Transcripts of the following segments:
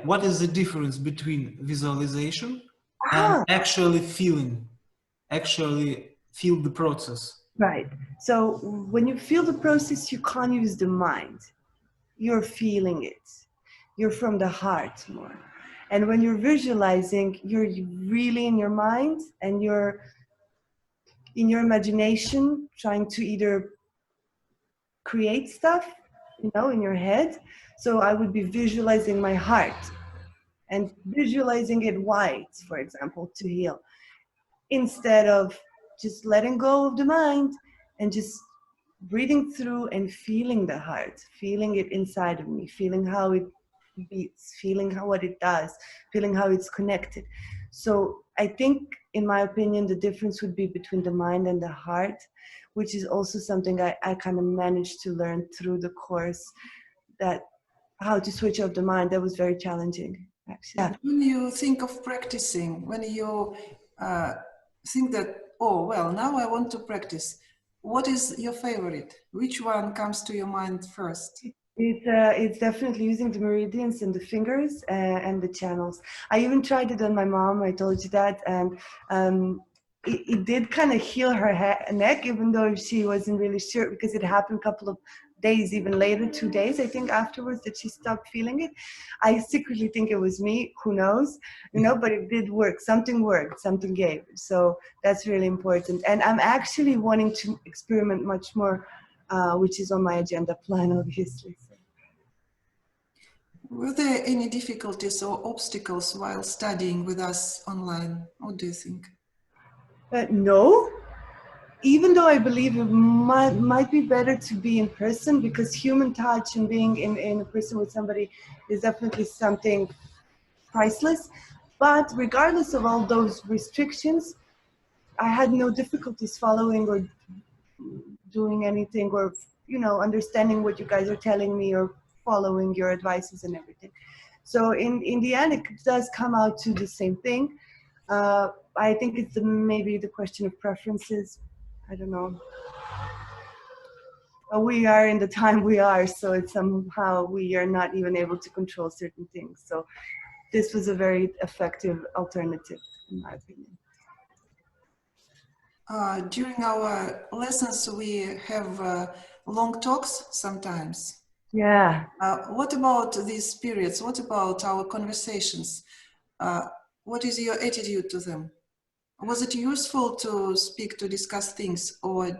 what is the difference between visualization and Ah, actually feel the process? right. So when you feel the process, you can't use the mind. You're feeling it. You're from the heart more. And when you're visualizing, you're really in your mind and you're in your imagination trying to either create stuff, in your head. So I would be visualizing my heart and visualizing it white, for example, to heal, instead of just letting go of the mind and just breathing through and feeling the heart, feeling it inside of me, feeling how it beats, feeling how what it does, feeling how it's connected. So I think, in my opinion, the difference would be between the mind and the heart, which is also something I kind of managed to learn through the course, that how to switch off the mind. That was very challenging, actually. And when you think of practicing, when you think that, oh, well, now I want to practice, what is your favorite? Which one comes to your mind first? It's definitely using the meridians and the fingers and the channels. I even tried it on my mom. I told you that, and it did kind of heal her neck, even though she wasn't really sure, because it happened a couple of days, even later, 2 days, I think, afterwards, that she stopped feeling it. I secretly think it was me. Who knows? But it did work. Something worked. Something gave. So that's really important. And I'm actually wanting to experiment much more, which is on my agenda plan, obviously. Were there any difficulties or obstacles while studying with us online? What do you think? No, even though I believe it might be better to be in person, because human touch and being in a person with somebody is definitely something priceless. But regardless of all those restrictions, I had no difficulties following or doing anything, or understanding what you guys are telling me, or following your advices and everything. So in the end, it does come out to the same thing. I think it's maybe the question of preferences. I don't know. We are in the time we are, so it's somehow we are not even able to control certain things. So this was a very effective alternative, in my opinion. During our lessons, we have long talks sometimes. Yeah. What about these periods? What about our conversations? What is your attitude to them? Was it useful to speak, to discuss things, or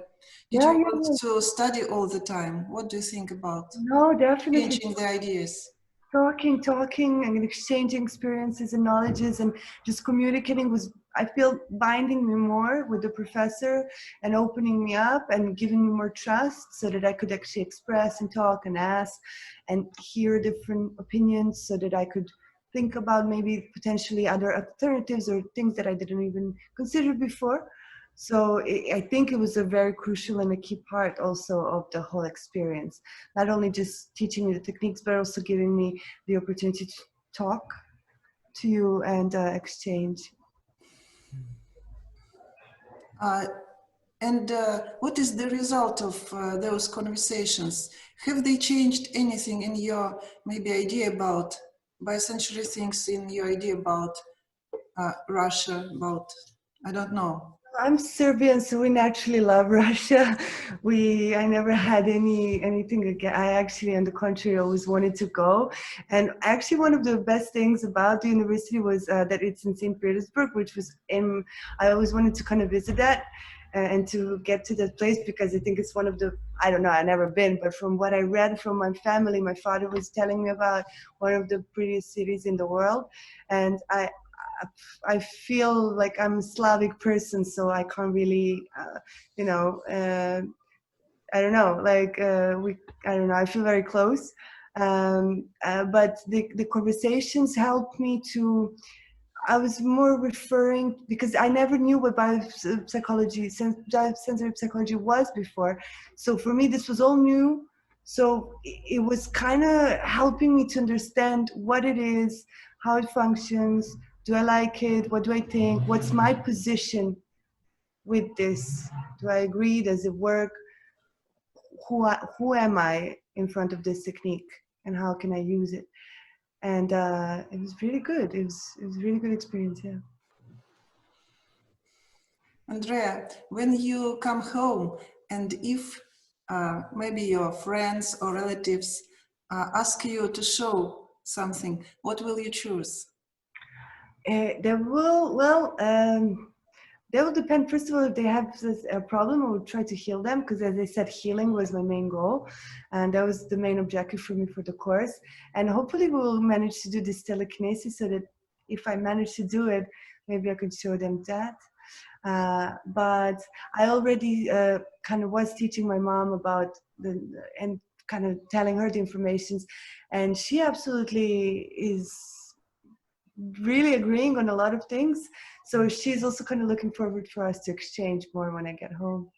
did you want to study all the time? What do you think about definitely changing the ideas? Talking and exchanging experiences and knowledges, and just communicating was, I feel, binding me more with the professor and opening me up and giving me more trust, so that I could actually express and talk and ask and hear different opinions, so that I could think about maybe potentially other alternatives or things that I didn't even consider before. So I think it was a very crucial and a key part also of the whole experience. Not only just teaching me the techniques, but also giving me the opportunity to talk to you and exchange. And what is the result of those conversations? Have they changed anything in your maybe idea about biosensory things, in your idea about Russia, about, I don't know. I'm Serbian, so we naturally love Russia. I never had anything again. I actually, on the contrary, always wanted to go. And actually, one of the best things about the university was that it's in St. Petersburg, which was I always wanted to kind of visit that and to get to that place, because I think it's one of the, I don't know, I've never been, but from what I read from my family, my father was telling me about one of the prettiest cities in the world. And I feel like I'm a Slavic person, so I can't really, I don't know, I don't know, I feel very close. But the conversations helped me to, I was more referring, because I never knew what biopsychology, sensory psychology was before. So for me, this was all new. So it was kind of helping me to understand what it is, how it functions. Do I like it? What do I think? What's my position with this? Do I agree? Does it work? Who am I in front of this technique? And how can I use it? And it was really good. It was a really good experience. Yeah. Andrea, when you come home and if maybe your friends or relatives ask you to show something, what will you choose? There will, that will depend. First of all, if they have a problem, I would try to heal them, because as I said, healing was my main goal, and that was the main objective for me for the course. And hopefully we will manage to do this telekinesis, so that if I manage to do it, maybe I could show them that. But I already kind of was teaching my mom about and kind of telling her the informations, and she absolutely is really agreeing on a lot of things. So she's also kind of looking forward for us to exchange more when I get home.